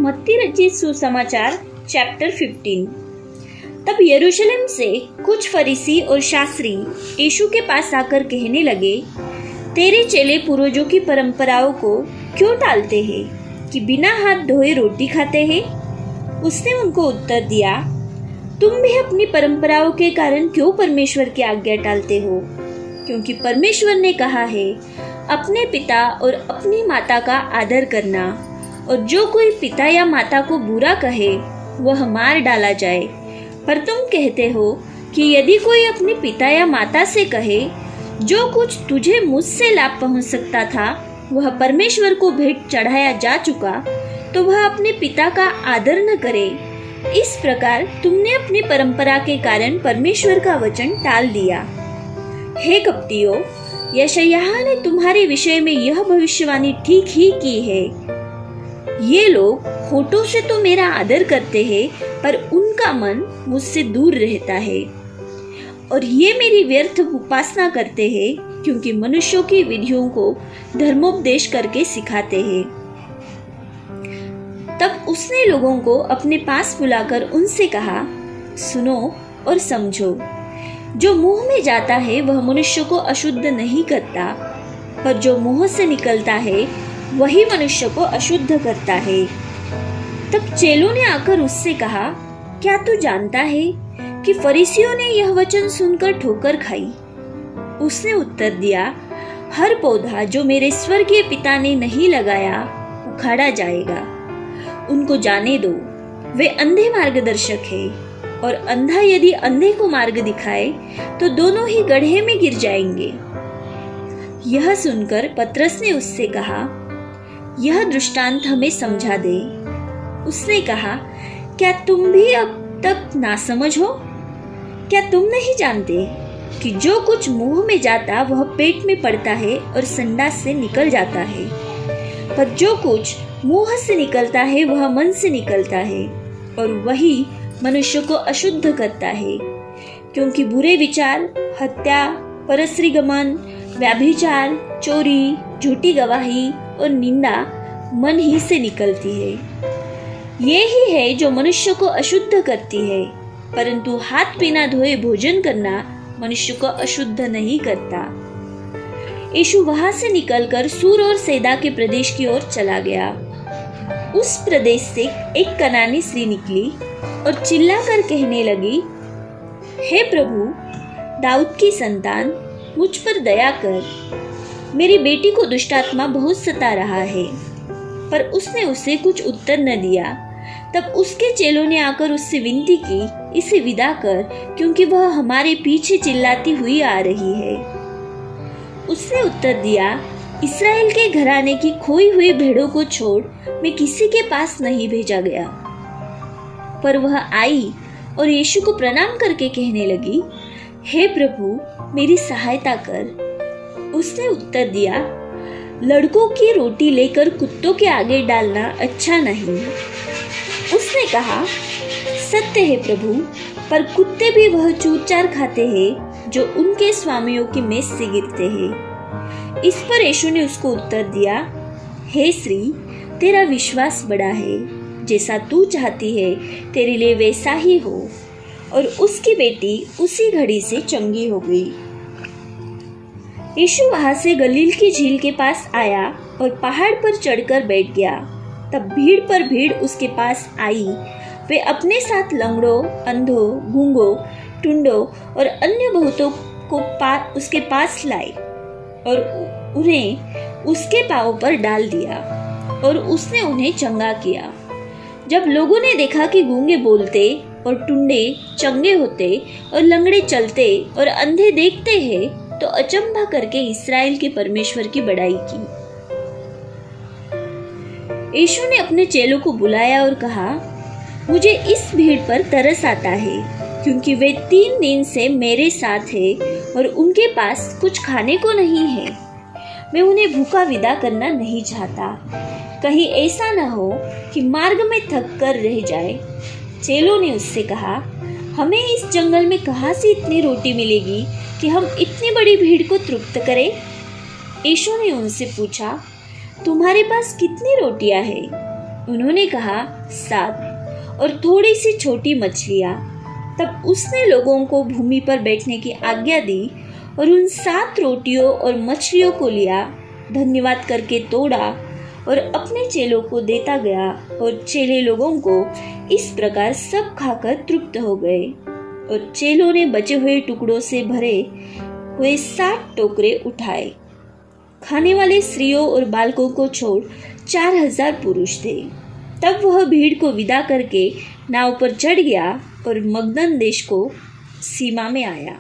मत्ती रचित सुसमाचार चैप्टर 15। तब यरूशलेम से कुछ फरीसी और शास्त्री यीशु के पास आकर कहने लगे, तेरे चेले पूर्वजों की परंपराओं को क्यों टालते हैं कि बिना हाथ धोए रोटी खाते हैं? उसने उनको उत्तर दिया, तुम भी अपनी परंपराओं के कारण क्यों परमेश्वर की आज्ञा टालते हो? क्योंकि परमेश्वर ने कहा है, अपने पिता और अपनी माता का आदर करना, और जो कोई पिता या माता को बुरा कहे वह मार डाला जाए। पर तुम कहते हो कि यदि कोई अपने पिता या माता से कहे, जो कुछ तुझे मुझसे लाभ पहुंच सकता था वह परमेश्वर को भेंट चढ़ाया जा चुका, तो वह अपने पिता का आदर न करे। इस प्रकार तुमने अपनी परंपरा के कारण परमेश्वर का वचन टाल दिया। हे कपटियों, यशायाह ने तुम्हारे विषय में यह भविष्यवाणी ठीक ही की है। ये लोग होठों से तो मेरा आदर करते हैं, पर उनका मन मुझसे दूर रहता है, और ये मेरी व्यर्थ उपासना करते हैं, क्योंकि मनुष्यों की विधियों को धर्मोपदेश करके सिखाते हैं। तब उसने लोगों को अपने पास बुलाकर उनसे कहा, सुनो और समझो। जो मुंह में जाता है वह मनुष्य को अशुद्ध नहीं करता, पर जो मुंह से निकलता है वही मनुष्य को अशुद्ध करता है। तब चेलों ने आकर उससे कहा, क्या तू जानता है कि फरीसियों ने यह वचन सुनकर ठोकर खाई? उसने उत्तर दिया, हर पौधा जो मेरे स्वर्गीय पिता ने नहीं लगाया उखाड़ा जाएगा। उनको जाने दो, वे अंधे मार्गदर्शक है, और अंधा यदि अंधे को मार्ग दिखाए तो दोनों ही गड्ढे में गिर जाएंगे। यह सुनकर पतरस ने उससे कहा, यह दृष्टांत हमें समझा दे। उसने कहा, क्या तुम भी अब तक नासमझ हो? क्या तुम नहीं जानते कि जो कुछ मुंह में जाता वह पेट में पड़ता है और संडास से निकल जाता है, पर जो कुछ मुंह से निकलता है वह मन से निकलता है, और वही मनुष्य को अशुद्ध करता है। क्योंकि बुरे विचार, हत्या, परस्त्रीगमन, व्यभिचार, चोरी, झूठी गवाही और निंदा मन ही से निकलती है। ये ही है जो मनुष्य को अशुद्ध करती है, परंतु हाथ बिना धोए भोजन करना मनुष्य को अशुद्ध नहीं करता। यीशु वहां से निकलकर सूर और सैदा के प्रदेश की ओर चला गया। उस प्रदेश से एक कनानी स्त्री निकली और चिल्लाकर कहने लगी, हे प्रभु, दाऊद की संतान, मुझ पर दया कर। मेरी बेटी को दुष्टात्मा बहुत सता रहा है। पर उसने उसे कुछ उत्तर न दिया। तब उसके चेलों ने आकर उससे विनती की, इसे विदा कर, क्योंकि वह हमारे पीछे चिल्लाती हुई आ रही है। उसने उत्तर दिया, इस्राएल के घराने की खोई हुई भेड़ों को छोड़ मैं किसी के पास नहीं भेजा गया। पर वह आई और यीशु को प्रणाम करके कहने लगी, हे प्रभु, मेरी सहायता कर। उसने उत्तर दिया, लड़कों की रोटी लेकर कुत्तों के आगे डालना अच्छा नहीं। उसने कहा, सत्य है प्रभु, पर कुत्ते भी वह चूर-चार खाते हैं जो उनके स्वामियों की मेज से गिरते हैं। इस पर यीशु ने उसको उत्तर दिया, हे स्त्री, तेरा विश्वास बड़ा है, जैसा तू चाहती है तेरे लिए वैसा ही हो। और उसकी बेटी उसी घड़ी से चंगी हो गई। यीशु वहां से गलील की झील के पास आया और पहाड़ पर चढ़कर बैठ गया। तब भीड़ पर भीड़ उसके पास आई। वे अपने साथ लंगड़ों, अंधों, गूंगों, टुंडों और अन्य बहुतों को उसके पास लाए और उन्हें उसके पांवों पर डाल दिया, और उसने उन्हें चंगा किया। जब लोगों ने देखा कि गूंगे बोलते और टुंडे चंगे होते और लंगड़े चलते और अंधे देखते हैं, तो अचंभा करके इस्राएल के परमेश्वर की बड़ाई की। यीशु ने अपने चेलों को बुलाया और कहा, मुझे इस भीड़ पर तरस आता है, क्योंकि वे 3 दिन से मेरे साथ हैं और उनके पास कुछ खाने को नहीं है। मैं उन्हें भूखा विदा करना नहीं चाहता, कहीं ऐसा न हो कि मार्ग में थक कर रह जाए। चेलों ने उससे कहा, हमें इस जंगल में कहाँ से इतनी रोटी मिलेगी कि हम इतनी बड़ी भीड़ को तृप्त करें? यीशु ने उनसे पूछा, तुम्हारे पास कितनी रोटियां हैं? उन्होंने कहा 7 और थोड़ी सी छोटी मछलियाँ। तब उसने लोगों को भूमि पर बैठने की आज्ञा दी और उन 7 रोटियों और मछलियों को लिया, धन्यवाद करके तोड़ा और अपने चेलों को देता गया, और चेले लोगों को इस प्रकार सब खाकर तृप्त हो गए। और चेलों ने बचे हुए टुकड़ों से भरे हुए 7 टोकरे उठाए। खाने वाले स्त्रियों और बालकों को छोड़ 4000 पुरुष थे। तब वह भीड़ को विदा करके नाव पर चढ़ गया और मगदन देश को सीमा में आया।